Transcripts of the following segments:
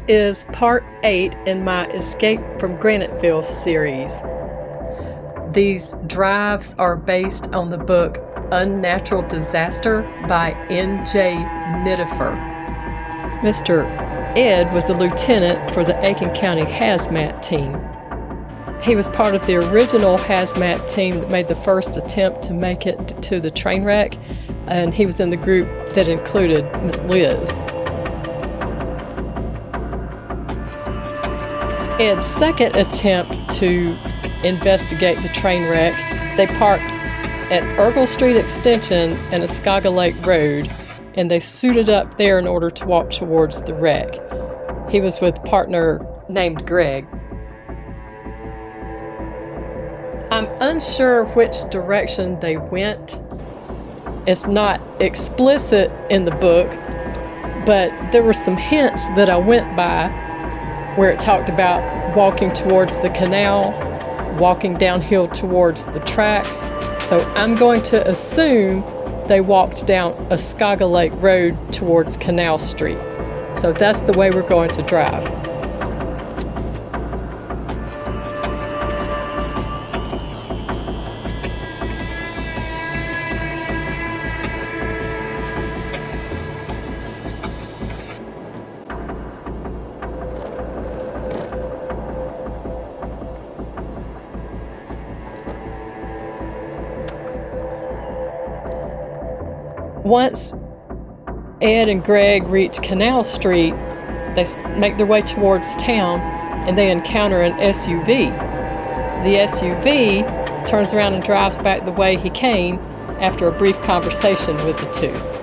This is part 8 in my Escape from Graniteville series. These drives are based on the book Unnatural Disaster by N.J. Nidiffer. Mr. Ed was the lieutenant for the Aiken County hazmat team. He was part of the original hazmat team that made the first attempt to make it to the train wreck, and he was in the group that included Miss Liz. Ed's second attempt to investigate the train wreck, they parked at Ergle Street Extension and Escaga Lake Road, and they suited up there in order to walk towards the wreck. He was with a partner named Greg. I'm unsure which direction they went. It's not explicit in the book, but there were some hints that I went by where it talked about walking towards the canal, walking downhill towards the tracks. So I'm going to assume they walked down Escaga Lake Road towards Canal Street. So that's the way we're going to drive. Once Ed and Greg reach Canal Street, they make their way towards town and they encounter an SUV. The SUV turns around and drives back the way he came after a brief conversation with the two.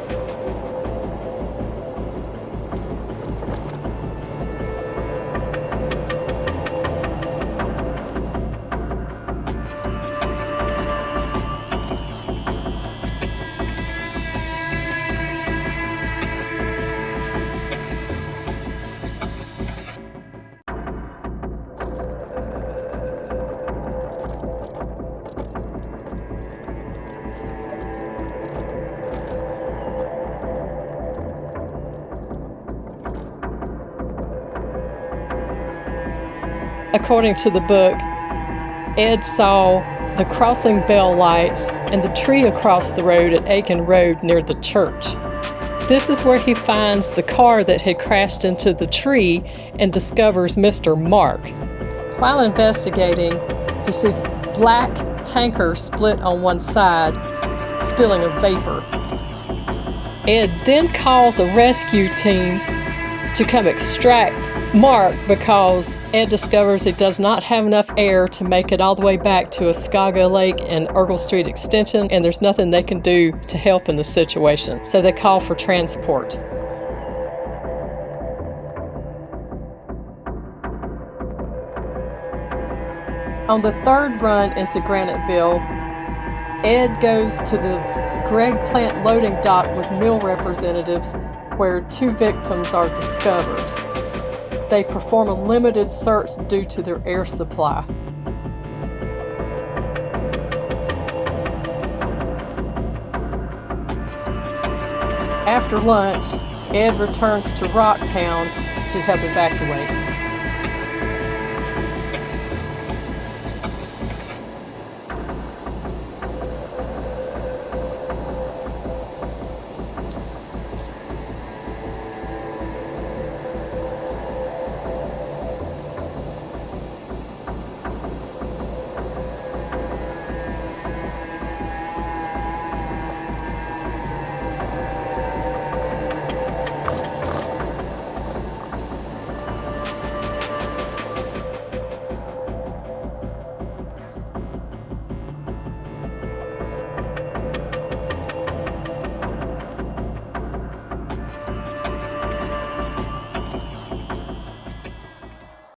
According to the book, Ed saw the crossing bell lights and the tree across the road at Aiken Road near the church. This is where he finds the car that had crashed into the tree and discovers Mr. Mark. While investigating, he sees a black tanker split on one side, spilling a vapor. Ed then calls a rescue team to come extract Mark because Ed discovers he does not have enough air to make it all the way back to Escaga Lake and Ergle Street Extension, and there's nothing they can do to help in the situation. So they call for transport. On the third run into Graniteville, Ed goes to the Gregg plant loading dock with mill representatives where two victims are discovered. They perform a limited search due to their air supply. After lunch, Ed returns to Rocktown to help evacuate.